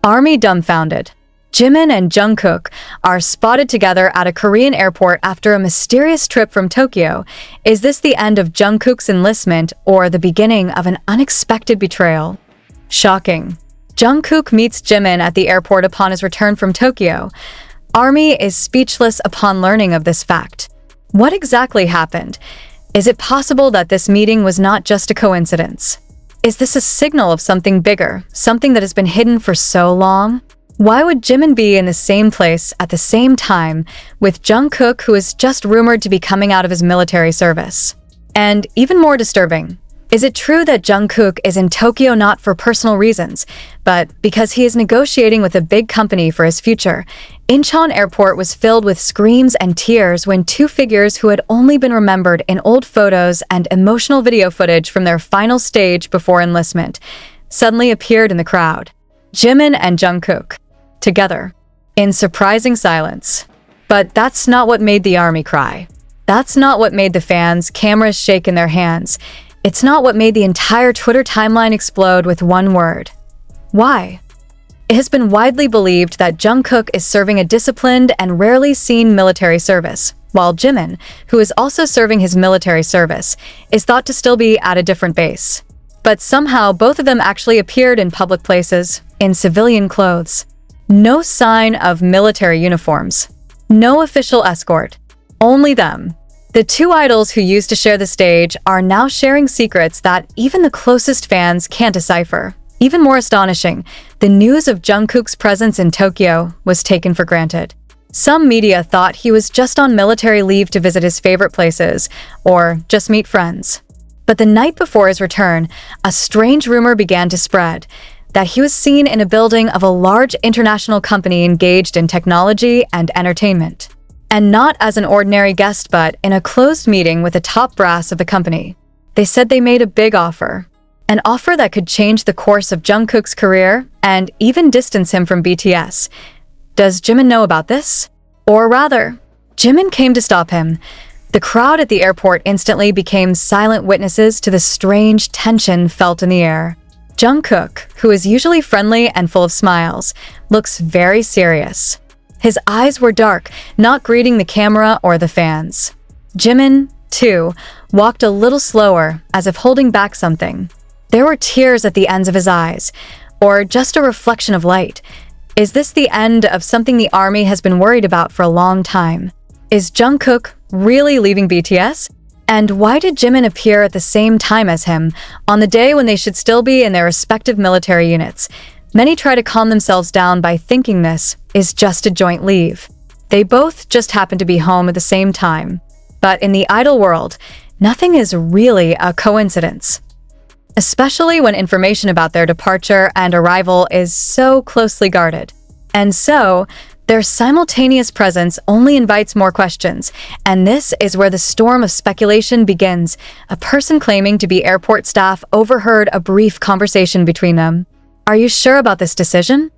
Army dumbfounded. Jimin and Jungkook are spotted together at a Korean airport after a mysterious trip from Tokyo. Is this the end of Jungkook's enlistment or the beginning of an unexpected betrayal? Shocking. Jungkook meets Jimin at the airport upon his return from Tokyo. Army is speechless upon learning of this fact. What exactly happened? Is it possible that this meeting was not just a coincidence? Is this a signal of something bigger, something that has been hidden for so long? Why would Jimin be in the same place at the same time with Jungkook, who is just rumored to be coming out of his military service? And even more disturbing, is it true that Jungkook is in Tokyo not for personal reasons, but because he is negotiating with a big company for his future? Incheon Airport was filled with screams and tears when two figures who had only been remembered in old photos and emotional video footage from their final stage before enlistment suddenly appeared in the crowd. Jimin and Jungkook, together, in surprising silence. But that's not what made the army cry. That's not what made the fans' cameras shake in their hands. It's not what made the entire Twitter timeline explode with one word. Why? It has been widely believed that Jungkook is serving a disciplined and rarely seen military service, while Jimin, who is also serving his military service, is thought to still be at a different base. But somehow both of them actually appeared in public places, in civilian clothes. No sign of military uniforms. No official escort. Only them. The two idols who used to share the stage are now sharing secrets that even the closest fans can't decipher. Even more astonishing, the news of Jungkook's presence in Tokyo was taken for granted. Some media thought he was just on military leave to visit his favorite places, or just meet friends. But the night before his return, a strange rumor began to spread that he was seen in a building of a large international company engaged in technology and entertainment. And not as an ordinary guest, but in a closed meeting with the top brass of the company. They said they made a big offer. An offer that could change the course of Jungkook's career and even distance him from BTS. Does Jimin know about this? Or rather, Jimin came to stop him. The crowd at the airport instantly became silent witnesses to the strange tension felt in the air. Jungkook, who is usually friendly and full of smiles, looks very serious. His eyes were dark, not greeting the camera or the fans. Jimin, too, walked a little slower, as if holding back something. There were tears at the ends of his eyes, or just a reflection of light. Is this the end of something the army has been worried about for a long time? Is Jungkook really leaving BTS? And why did Jimin appear at the same time as him, on the day when they should still be in their respective military units? Many try to calm themselves down by thinking this is just a joint leave. They both just happen to be home at the same time. But in the idol world, nothing is really a coincidence. Especially when information about their departure and arrival is so closely guarded. And so, their simultaneous presence only invites more questions, and this is where the storm of speculation begins. A person claiming to be airport staff overheard a brief conversation between them. Are you sure about this decision?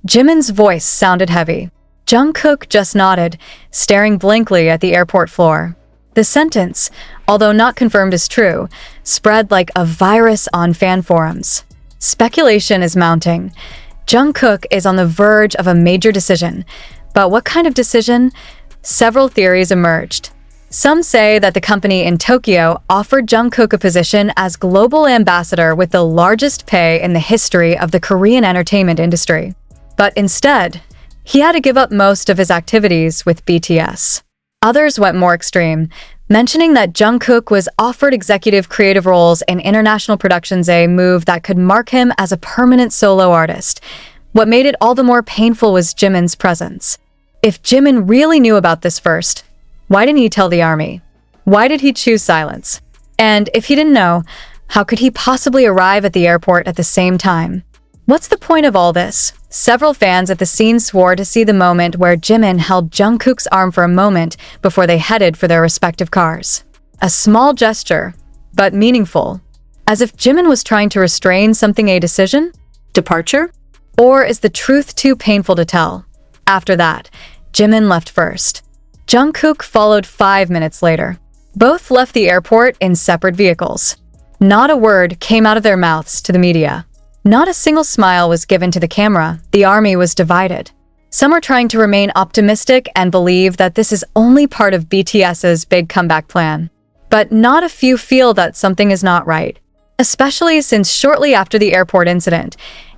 Jimin's voice sounded heavy. Jungkook just nodded, staring blankly at the airport floor. The sentence, although not confirmed as true, spread like a virus on fan forums. Speculation is mounting. Jungkook is on the verge of a major decision. But what kind of decision? Several theories emerged. Some say that the company in Tokyo offered Jungkook a position as global ambassador with the largest pay in the history of the Korean entertainment industry. But instead, he had to give up most of his activities with BTS. Others went more extreme, mentioning that Jungkook was offered executive creative roles in international productions, a move that could mark him as a permanent solo artist. What made it all the more painful was Jimin's presence. If Jimin really knew about this first, why didn't he tell the army? Why did he choose silence? And if he didn't know, how could he possibly arrive at the airport at the same time? What's the point of all this? Several fans at the scene swore to see the moment where Jimin held Jungkook's arm for a moment before they headed for their respective cars. A small gesture, but meaningful. As if Jimin was trying to restrain something, a decision? Departure? Or is the truth too painful to tell? After that, Jimin left first. Jungkook followed 5 minutes later. Both left the airport in separate vehicles. Not a word came out of their mouths to the media. Not a single smile was given to the camera. The army was divided. Some are trying to remain optimistic and believe that this is only part of BTS's big comeback plan. But not a few feel that something is not right, especially since shortly after the airport incident,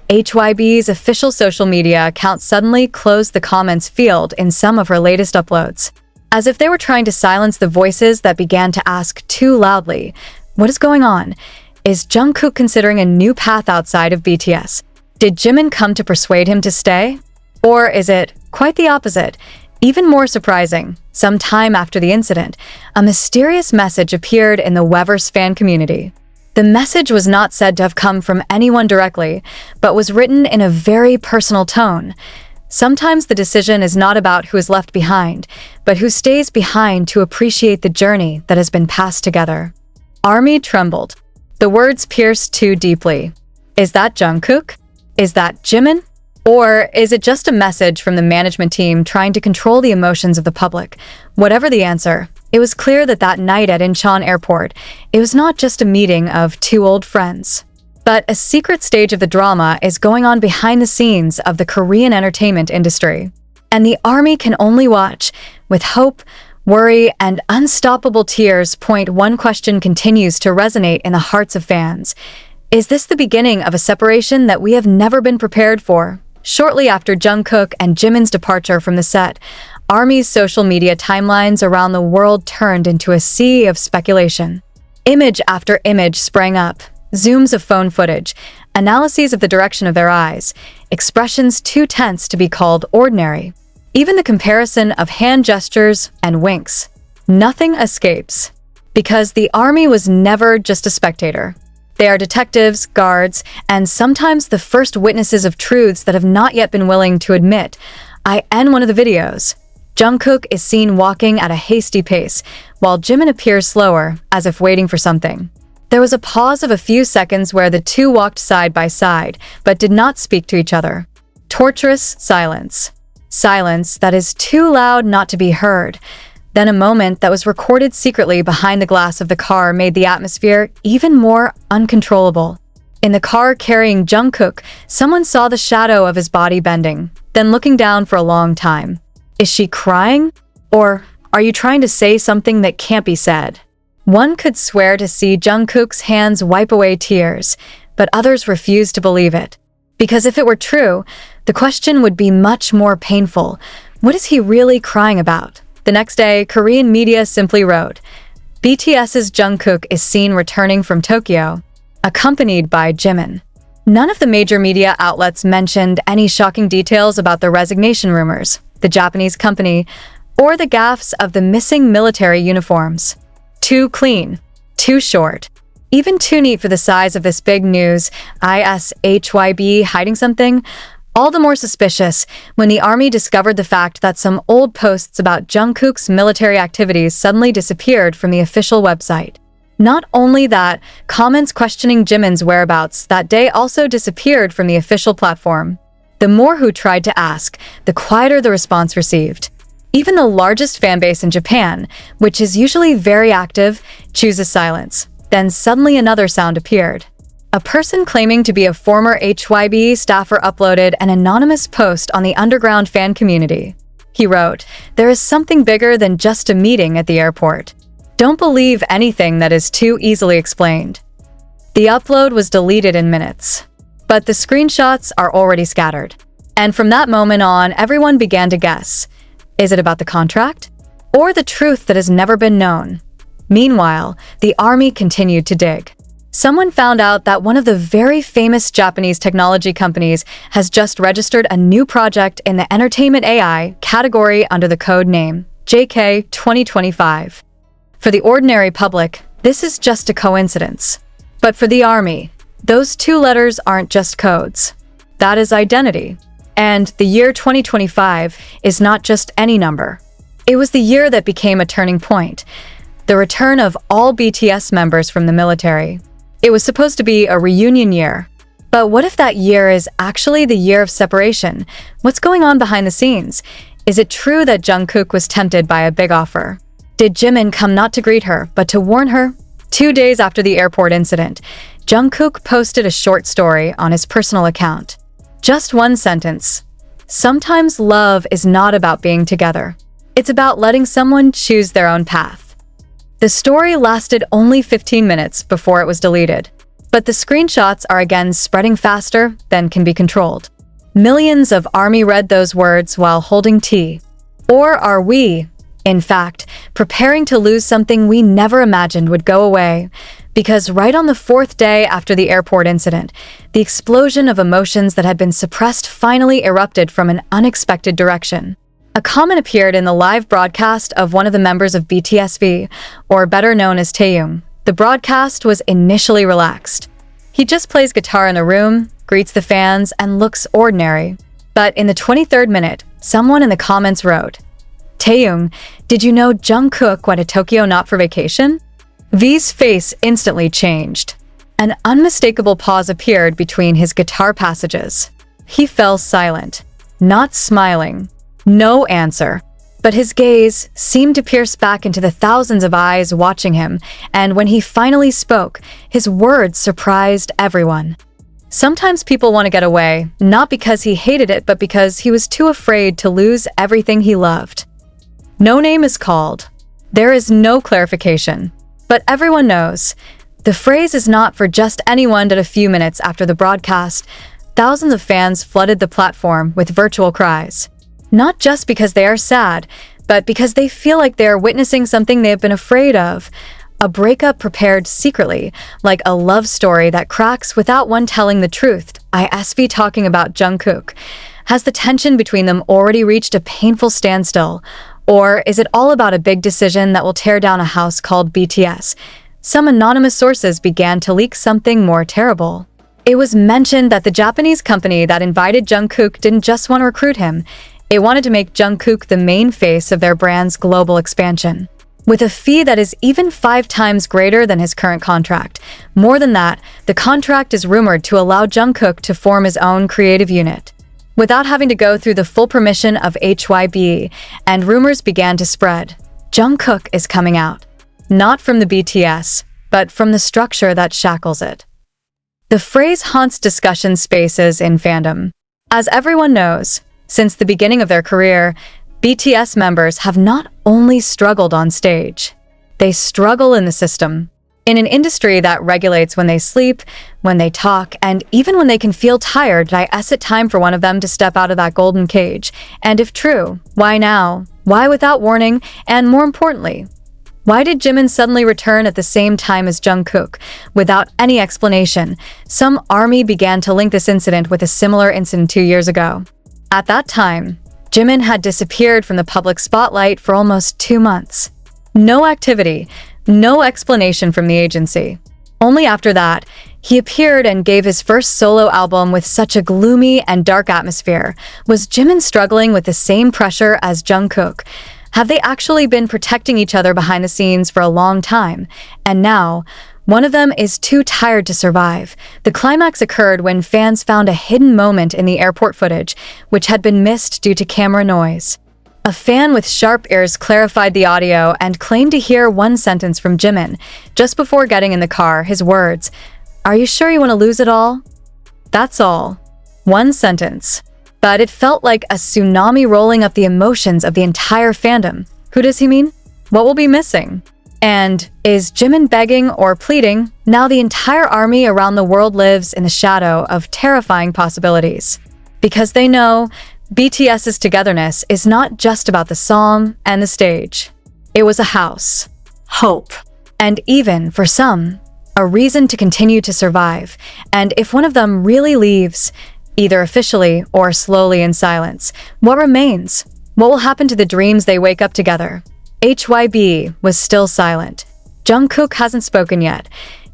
HYB's official social media account suddenly closed the comments field in some of her latest uploads, as if they were trying to silence the voices that began to ask too loudly, "What is going on? Is Jungkook considering a new path outside of BTS? Did Jimin come to persuade him to stay? Or is it quite the opposite?" Even more surprising, some time after the incident, a mysterious message appeared in the Weverse fan community. The message was not said to have come from anyone directly, but was written in a very personal tone. Sometimes the decision is not about who is left behind, but who stays behind to appreciate the journey that has been passed together. Army trembled. The words pierced too deeply. Is that Jungkook? Is that Jimin? Or is it just a message from the management team trying to control the emotions of the public? Whatever the answer, it was clear that that night at Incheon Airport, it was not just a meeting of two old friends. But a secret stage of the drama is going on behind the scenes of the Korean entertainment industry. And the army can only watch, with hope, worry, and unstoppable tears. One question continues to resonate in the hearts of fans. Is this the beginning of a separation that we have never been prepared for? Shortly after Jungkook and Jimin's departure from the set, ARMY's social media timelines around the world turned into a sea of speculation. Image after image sprang up, zooms of phone footage, analyses of the direction of their eyes, expressions too tense to be called ordinary. Even the comparison of hand gestures and winks. Nothing escapes. Because the army was never just a spectator. They are detectives, guards, and sometimes the first witnesses of truths that have not yet been willing to admit. In one of the videos, Jungkook is seen walking at a hasty pace, while Jimin appears slower, as if waiting for something. There was a pause of a few seconds where the two walked side by side, but did not speak to each other. Torturous silence. Silence that is too loud not to be heard. Then a moment that was recorded secretly behind the glass of the car made the atmosphere even more uncontrollable. In the car carrying Jungkook, someone saw the shadow of his body bending, then looking down for a long time. Is she crying? Or are you trying to say something that can't be said? One could swear to see Jungkook's hands wipe away tears, but others refused to believe it. Because if it were true, the question would be much more painful. What is he really crying about? The next day, Korean media simply wrote, BTS's Jungkook is seen returning from Tokyo, accompanied by Jimin. None of the major media outlets mentioned any shocking details about the resignation rumors, the Japanese company, or the gaffes of the missing military uniforms. Too clean, too short, even too neat for the size of this big news. HYB hiding something? All the more suspicious when the army discovered the fact that some old posts about Jungkook's military activities suddenly disappeared from the official website. Not only that, comments questioning Jimin's whereabouts that day also disappeared from the official platform. The more who tried to ask, the quieter the response received. Even the largest fanbase in Japan, which is usually very active, chooses silence. Then suddenly another sound appeared. A person claiming to be a former HYB staffer uploaded an anonymous post on the underground fan community. He wrote, "There is something bigger than just a meeting at the airport. Don't believe anything that is too easily explained." The upload was deleted in minutes, but the screenshots are already scattered. And from that moment on, everyone began to guess. Is it about the contract? Or the truth that has never been known? Meanwhile, the army continued to dig. Someone found out that one of the very famous Japanese technology companies has just registered a new project in the entertainment AI category under the code name JK 2025. For the ordinary public, this is just a coincidence. But for the army, those two letters aren't just codes. That is identity. And the year 2025 is not just any number. It was the year that became a turning point. The return of all BTS members from the military. It was supposed to be a reunion year. But what if that year is actually the year of separation? What's going on behind the scenes? Is it true that Jungkook was tempted by a big offer? Did Jimin come not to greet her, but to warn her? 2 days after the airport incident, Jungkook posted a short story on his personal account. Just one sentence. Sometimes love is not about being together. It's about letting someone choose their own path. The story lasted only 15 minutes before it was deleted, but the screenshots are again spreading faster than can be controlled. Millions of ARMY read those words while holding tea. Or are we, in fact, preparing to lose something we never imagined would go away? Because right on the 4th day after the airport incident, the explosion of emotions that had been suppressed finally erupted from an unexpected direction. A comment appeared in the live broadcast of one of the members of BTSV, or better known as Taeil. The broadcast was initially relaxed. He just plays guitar in the room, greets the fans, and looks ordinary. But in the 23rd minute, someone in the comments wrote, "Taeil, did you know Jungkook went to Tokyo not for vacation?" V's face instantly changed. An unmistakable pause appeared between his guitar passages. He fell silent, not smiling. No answer. But his gaze seemed to pierce back into the thousands of eyes watching him, and when he finally spoke, his words surprised everyone. Sometimes people want to get away, not because he hated it, but because he was too afraid to lose everything he loved. No name is called. There is no clarification. But everyone knows. The phrase is not for just anyone. That a few minutes after the broadcast, thousands of fans flooded the platform with virtual cries. Not just because they are sad, but because they feel like they are witnessing something they have been afraid of. A breakup prepared secretly, like a love story that cracks without one telling the truth. ISV talking about Jungkook. Has the tension between them already reached a painful standstill? Or is it all about a big decision that will tear down a house called BTS? Some anonymous sources began to leak something more terrible. It was mentioned that the Japanese company that invited Jungkook didn't just want to recruit him. It wanted to make Jungkook the main face of their brand's global expansion, with a fee that is even 5 times greater than his current contract. More than that, the contract is rumored to allow Jungkook to form his own creative unit, without having to go through the full permission of HYB, and rumors began to spread. Jungkook is coming out, not from the BTS, but from the structure that shackles it. The phrase haunts discussion spaces in fandom. As everyone knows, since the beginning of their career, BTS members have not only struggled on stage, they struggle in the system. In an industry that regulates when they sleep, when they talk, and even when they can feel tired, is it time for one of them to step out of that golden cage? And if true, why now? Why without warning? And more importantly, why did Jimin suddenly return at the same time as Jungkook? Without any explanation, some ARMY began to link this incident with a similar incident 2 years ago. At that time, Jimin had disappeared from the public spotlight for almost 2 months. No activity, no explanation from the agency. Only after that, he appeared and gave his first solo album with such a gloomy and dark atmosphere. Was Jimin struggling with the same pressure as Jungkook? Have they actually been protecting each other behind the scenes for a long time? And now, one of them is too tired to survive. The climax occurred when fans found a hidden moment in the airport footage, which had been missed due to camera noise. A fan with sharp ears clarified the audio and claimed to hear one sentence from Jimin. Just before getting in the car, his words, "Are you sure you want to lose it all?" That's all. One sentence. But it felt like a tsunami rolling up the emotions of the entire fandom. Who does he mean? What will be missing? And is Jimin begging or pleading? Now the entire ARMY around the world lives in the shadow of terrifying possibilities. Because they know BTS's togetherness is not just about the song and the stage. It was a house, hope, and even, for some, a reason to continue to survive. And if one of them really leaves, either officially or slowly in silence, what remains? What will happen to the dreams they wake up together? HYB was still silent. Jungkook hasn't spoken yet.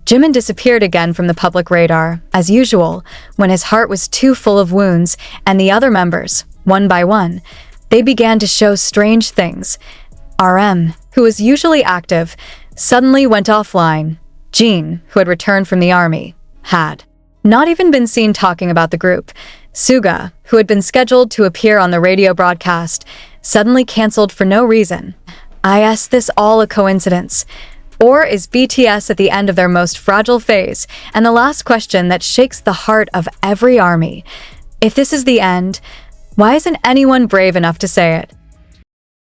Jimin disappeared again from the public radar, as usual, when his heart was too full of wounds, and the other members, one by one, they began to show strange things. RM, who was usually active, suddenly went offline. Jin, who had returned from the ARMY, had not even been seen talking about the group. Suga, who had been scheduled to appear on the radio broadcast, suddenly cancelled for no reason. Is this all a coincidence? Or is BTS at the end of their most fragile phase? And the last question that shakes the heart of every army. If this is the end, why isn't anyone brave enough to say it?